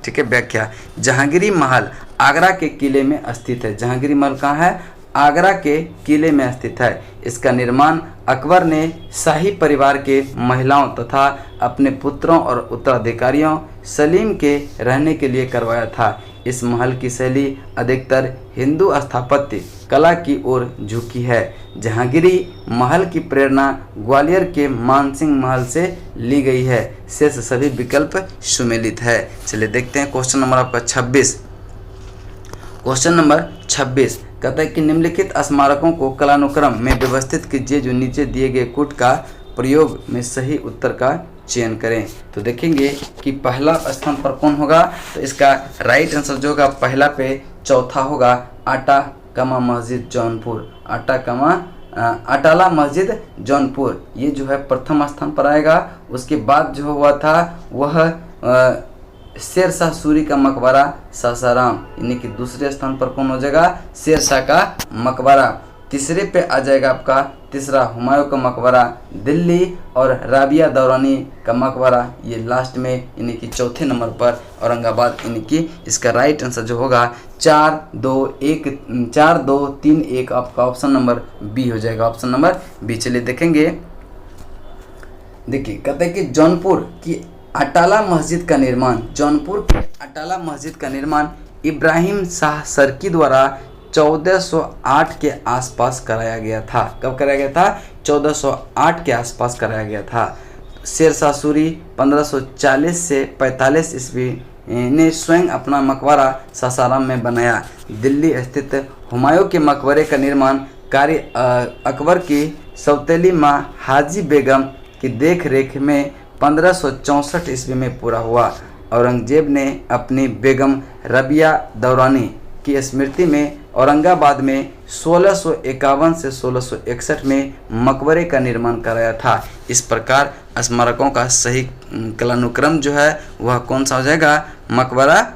ठीक है, व्याख्या। जहांगीरी महल आगरा के किले में स्थित है। जहांगीरी महल कहाँ है? आगरा के किले में स्थित है। इसका निर्माण अकबर ने शाही परिवार के महिलाओं तथा अपने पुत्रों और उत्तराधिकारियों सलीम के रहने के लिए करवाया था। इस महल की शैली अधिकतर हिंदू स्थापत्य कला की ओर झुकी है। जहांगीरी महल की प्रेरणा ग्वालियर के मानसिंह महल से ली गई है। शेष सभी विकल्प सुमेलित है। चलिए देखते हैं क्वेश्चन नंबर आपका 26। क्वेश्चन नंबर 26 कहता है कि निम्नलिखित स्मारकों को कालानुक्रम में व्यवस्थित कीजिए जो नीचे दिए गए कूट का प्रयोग में सही उत्तर का चयन करें। तो देखेंगे कि पहला स्थान पर कौन होगा? तो इसका राइट आंसर जो होगा पहला पे चौथा होगा आटा कमा मस्जिद जौनपुर। अटाला मस्जिद जौनपुर ये जो है प्रथम स्थान पर आएगा। उसके बाद जो हुआ था वह शेरशाह सूरी का मकबरा सासाराम, यानी कि दूसरे स्थान पर कौन हो जाएगा? शेरशाह का मकबरा। तीसरे पे आ जाएगा आपका तीसरा हुमायूं का मकबरा दिल्ली और राबिया दौरानी का मकबरा ये लास्ट में, यानी कि चौथे नंबर पर औरंगाबाद। यानी कि इसका राइट आंसर जो होगा 4 2 3 1 आपका ऑप्शन नंबर बी हो जाएगा, ऑप्शन नंबर बी। चलिए देखेंगे, देखिए कहते हैं कि जौनपुर की अटाला मस्जिद का निर्माण इब्राहिम शाह सरकी द्वारा 1408 के आसपास कराया गया था। कब कराया गया था? 1408 के आसपास कराया गया था। शेरशाह सूरी 1540 से 45 ईस्वी ने स्वयं अपना मकबरा सासाराम में बनाया। दिल्ली स्थित हुमायूं के मकबरे का निर्माण कार्य अकबर की सौतेली माँ हाजी बेगम की देखरेख में 1564 ईस्वी में पूरा हुआ। औरंगजेब ने अपनी बेगम रबिया दौरानी की स्मृति में औरंगाबाद में 1651 से 1661 में मकबरे का निर्माण कराया था। इस प्रकार स्मारकों का सही कालानुक्रम जो है वह कौन सा हो जाएगा? मकबरा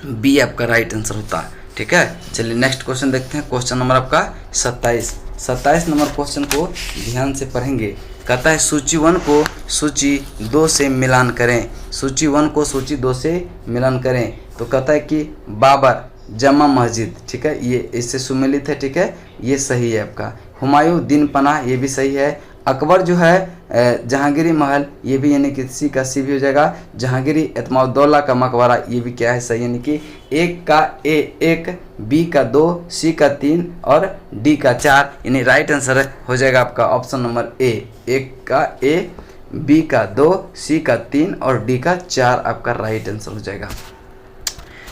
बी आपका राइट आंसर होता है। ठीक है, चलिए नेक्स्ट क्वेश्चन देखते हैं। क्वेश्चन नंबर आपका 27 नंबर क्वेश्चन को ध्यान से पढ़ेंगे। कहता है सूची 1 को सूची 2 से मिलान करें। सूची 1 को सूची 2 से मिलान करें। तो कहता है कि बाबर जमा मस्जिद, ठीक है, ये इससे सुमेलित है। ठीक है, ये सही है आपका। हुमायूं दिन पनाह ये भी सही है। अकबर जो है जहांगीरी महल, ये भी यानी कि सी का सी भी हो जाएगा। जहांगीरी एतमाउद्दौला का मकबरा, ये भी क्या है सही, यानी कि एक का ए 1, बी का 2, सी का 3 और डी का 4, यानी राइट आंसर हो जाएगा आपका ऑप्शन नंबर ए, 1 का ए, बी का 2, सी का 3 और डी का 4 आपका राइट आंसर हो जाएगा।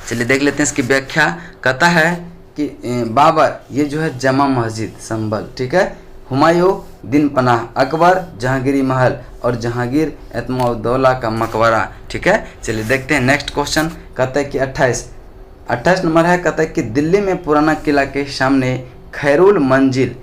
चलिए देख लेते हैं इसकी व्याख्या। कहता है कि बाबर, ये जो है जमा मस्जिद संभल, ठीक है, हुमायूं, दिन पनाह, अकबर, जहांगीरी महल और जहांगीर एतमाउद्दौला का मकबरा, ठीक है। चलिए देखते हैं नेक्स्ट क्वेश्चन। कहता है कि 28 नंबर है। कहता है कि दिल्ली में पुराना किला के सामने खैरुल मंजिल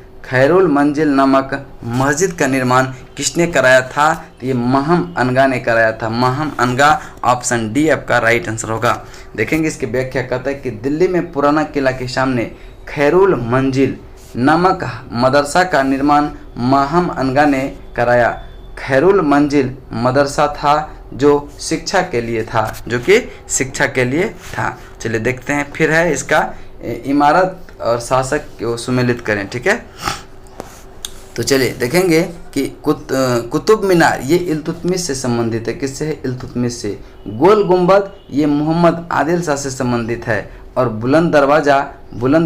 नामक मस्जिद का निर्माण किसने कराया था? तो ये महम अनगा ने कराया था। महम अनगा, ऑप्शन डी आपका राइट आंसर होगा। देखेंगे इसकी व्याख्या। कहता है कि दिल्ली में पुराना किला के सामने खैरुल मंजिल नामक मदरसा का निर्माण महम अनगा ने कराया। खैरुल मंजिल मदरसा था जो शिक्षा के लिए था, जो कि शिक्षा के लिए था। चलिए देखते हैं। फिर है इसका इमारत और शासक को सुमेलित करें, ठीक है। तो चलिए देखेंगे कि कुतुब मीनार, ये इल्तुतमिश से संबंधित है। किससे है? इल्तुतमिश से। गोल गुंबद, ये मोहम्मद आदिल शाह से संबंधित है। और बुलंद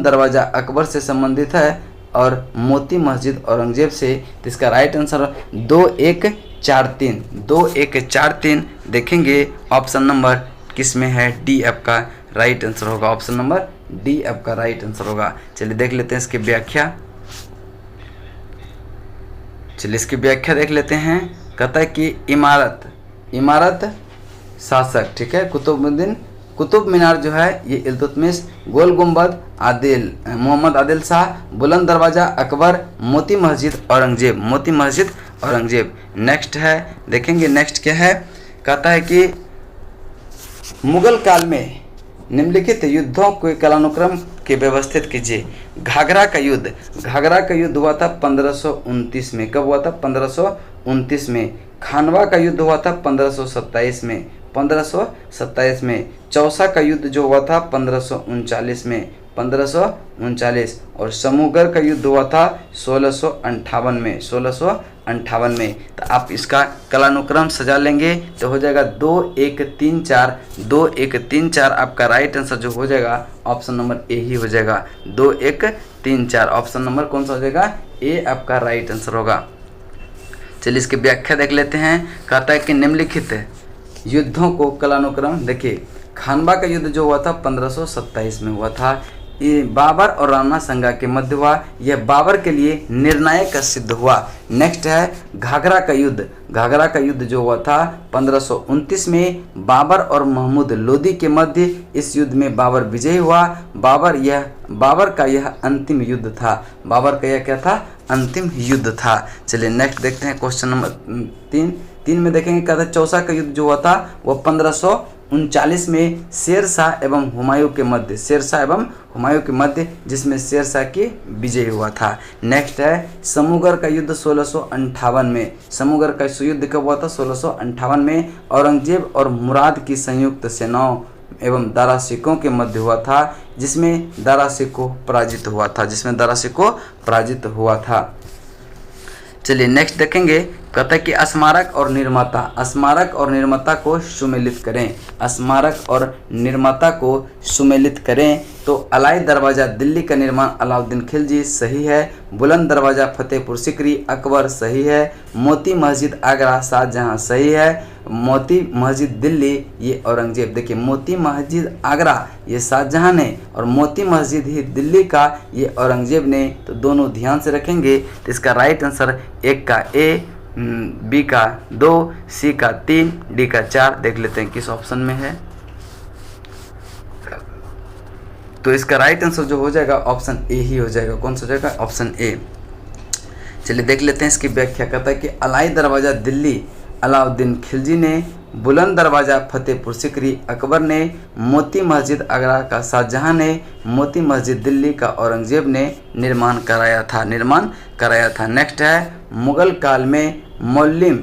दरवाज़ा अकबर से संबंधित है। और मोती मस्जिद औरंगजेब से। तो इसका राइट आंसर 2143 देखेंगे ऑप्शन नंबर किस में है? डी आपका राइट आंसर होगा। ऑप्शन नंबर डी आपका राइट आंसर होगा। चलिए देख लेते हैं इसकी व्याख्या। देख लेते हैं। कहता है कि इमारत शासक, ठीक है, कुतुब मीनार जो है ये इल्तुतमिश, गोल गुंबद मोहम्मद आदिल शाह, बुलंद दरवाज़ा अकबर, मोती मस्जिद औरंगजेब। नेक्स्ट है, देखेंगे नेक्स्ट क्या है। कहता है कि मुगल काल में निम्नलिखित युद्धों के कालानुक्रम के व्यवस्थित कीजिए। घाघरा का युद्ध हुआ था 1529 में। कब हुआ था? 1529 में। खानवा का युद्ध हुआ था 1527 में। चौसा का युद्ध जो हुआ था 1539 में। और समूगढ़ का युद्ध हुआ था 1658 में। तो आप इसका कालानुक्रम सजा लेंगे तो हो जाएगा 2134 आपका राइट आंसर जो हो जाएगा ऑप्शन नंबर ए ही हो जाएगा। 2134 ऑप्शन नंबर कौन सा हो जाएगा? ए आपका राइट आंसर होगा। चलिए इसकी व्याख्या देख लेते हैं। कहता है कि निम्नलिखित युद्धों को कालानुक्रम देखिए। खानवा का युद्ध जो हुआ था 1527 में हुआ था। ये बाबर और राणा संगा के मध्य हुआ। यह बाबर के लिए निर्णायक सिद्ध हुआ। नेक्स्ट है घाघरा का युद्ध जो हुआ था 1529 में बाबर और महमूद लोदी के मध्य। इस युद्ध में बाबर विजयी हुआ। बाबर का यह अंतिम युद्ध था। क्या था? अंतिम युद्ध था। चलिए नेक्स्ट देखते हैं क्वेश्चन नंबर 3 में देखेंगे। कहता है चौसा का युद्ध जो हुआ था वो 1539 में शेरशाह एवं हुमायूं के मध्य, जिसमें शेरशाह की विजय हुआ था। नेक्स्ट है समूगढ़ का युद्ध 1658 में। समूगढ़ का युद्ध कब हुआ था? 1658 में। औरंगजेब और मुराद की संयुक्त सेनाओं एवं दारा सिखों के मध्य हुआ था, जिसमें दारा सिखों पराजित हुआ था। चलिए नेक्स्ट देखेंगे। कहता है कि स्मारक और निर्माता को सुमेलित करें। तो अलाई दरवाज़ा दिल्ली का निर्माण अलाउद्दीन खिलजी सही है। बुलंद दरवाज़ा फतेहपुर सिकरी अकबर सही है। मोती मस्जिद आगरा शाहजहां सही है। मोती मस्जिद दिल्ली ये औरंगजेब। देखिए मोती मस्जिद आगरा ये शाहजहां ने और मोती मस्जिद ही दिल्ली का ये औरंगजेब ने। तो दोनों ध्यान से रखेंगे। तो इसका राइट आंसर 1 का ए, बी का 2, सी का 3, डी का 4 देख लेते हैं किस ऑप्शन में है। तो इसका राइट आंसर जो हो जाएगा ऑप्शन ए ही हो जाएगा। कौन सा हो जाएगा? Option A. चलिए देख लेते हैं इसकी व्याख्या। कहता है कि अलाई दरवाज़ा दिल्ली अलाउद्दीन खिलजी ने, बुलंद दरवाज़ा फतेहपुर सिकरी अकबर ने, मोती मस्जिद आगरा का शाहजहां ने, मोती मस्जिद दिल्ली का औरंगजेब ने निर्माण कराया था। नेक्स्ट है मुगल काल में मौलिम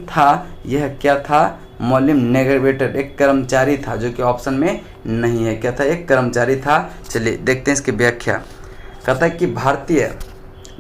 था। यह क्या था? मौलिम नेगेटिवेटर, एक कर्मचारी था, जो कि ऑप्शन में नहीं है। क्या था? एक कर्मचारी था। चलिए देखते हैं इसकी व्याख्या। कहता है कि भारतीय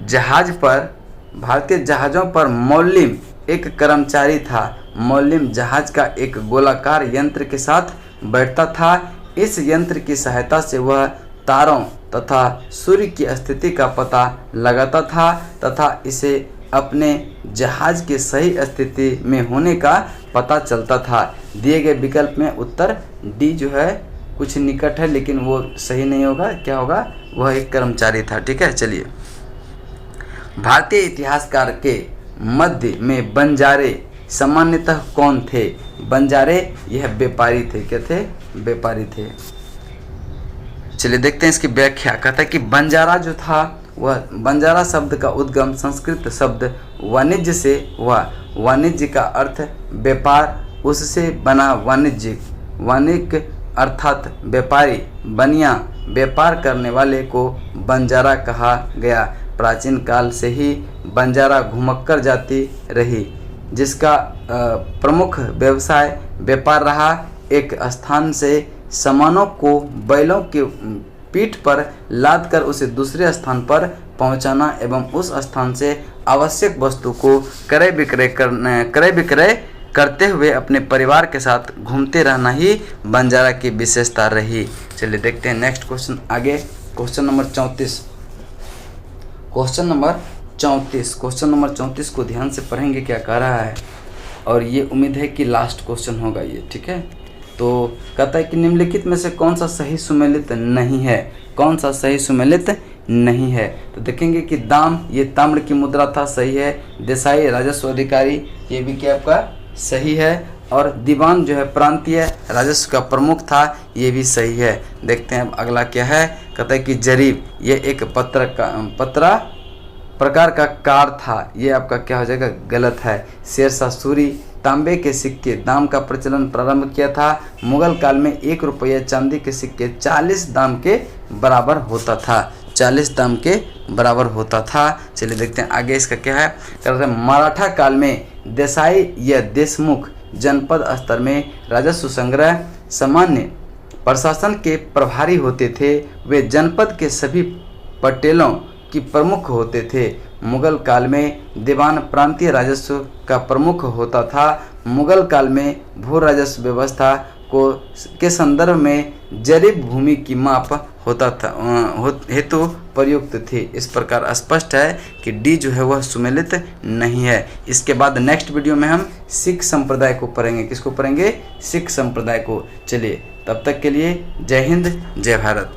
भारतीय जहाज़ों पर मौलिम एक कर्मचारी था। मौलिम जहाज़ का एक गोलाकार यंत्र के साथ बैठता था। इस यंत्र की सहायता से वह तारों तथा सूर्य की स्थिति का पता लगाता था तथा इसे अपने जहाज़ की सही स्थिति में होने का पता चलता था। दिए गए विकल्प में उत्तर डी जो है कुछ निकट है, लेकिन वो सही नहीं होगा। क्या होगा? वह एक कर्मचारी था। ठीक है, चलिए। भारतीय इतिहासकार के मध्य में बंजारे सामान्यतः कौन थे? बंजारे यह व्यापारी थे। क्या थे? व्यापारी थे। चलिए देखते हैं इसकी व्याख्या। कहता है कि बंजारा जो था वह, बंजारा शब्द का उद्गम संस्कृत शब्द वाणिज्य से हुआ। वाणिज्य का अर्थ व्यापार, उससे बना वाणिज्य। वाणिक अर्थात व्यापारी, बनिया व्यापार करने वाले को बंजारा कहा गया। प्राचीन काल से ही बंजारा घुमक्कर जाति रही, जिसका प्रमुख व्यवसाय व्यापार रहा। एक स्थान से सामानों को बैलों के पीठ पर लादकर उसे दूसरे स्थान पर पहुंचाना एवं उस स्थान से आवश्यक वस्तु को क्रय विक्रय करते हुए अपने परिवार के साथ घूमते रहना ही बंजारा की विशेषता रही। चलिए देखते हैं नेक्स्ट क्वेश्चन आगे। Question number 34। क्वेश्चन नंबर 34 को ध्यान से पढ़ेंगे क्या कह रहा है, और ये उम्मीद है कि लास्ट क्वेश्चन होगा ये। ठीक है, तो कहता है कि निम्नलिखित में से कौन सा सही सुमेलित नहीं है? कौन सा सही सुमेलित नहीं है? तो देखेंगे कि दाम, ये ताम्र की मुद्रा था, सही है। देसाई राजस्व अधिकारी, ये भी क्या आपका सही है। और दीवान जो है प्रांतीय राजस्व का प्रमुख था, ये भी सही है। देखते हैं अब अगला क्या है। कहता है कि जरीब, ये एक पत्रा प्रकार का कार था, ये आपका क्या हो जाएगा? गलत है। शेरशाह सूरी तांबे के सिक्के दाम का प्रचलन प्रारंभ किया था। मुगल काल में 1 रुपया चांदी के सिक्के 40 दाम के बराबर होता था। 40 दाम के बराबर होता था। चलिए देखते हैं आगे इसका क्या है। कहते हैं मराठा काल में देसाई या देशमुख जनपद स्तर में राजस्व संग्रह सामान्य प्रशासन के प्रभारी होते थे। वे जनपद के सभी पटेलों की प्रमुख होते थे। मुगल काल में दीवान प्रांतीय राजस्व का प्रमुख होता था। मुगल काल में भू राजस्व व्यवस्था के संदर्भ में जरीब भूमि की माप होता था हेतु प्रयुक्त थी। इस प्रकार स्पष्ट है कि डी जो है वह सुमेलित नहीं है। इसके बाद नेक्स्ट वीडियो में हम सिख संप्रदाय को पढ़ेंगे। किसको पढ़ेंगे? सिख संप्रदाय को। चलिए तब तक के लिए जय हिंद, जय भारत।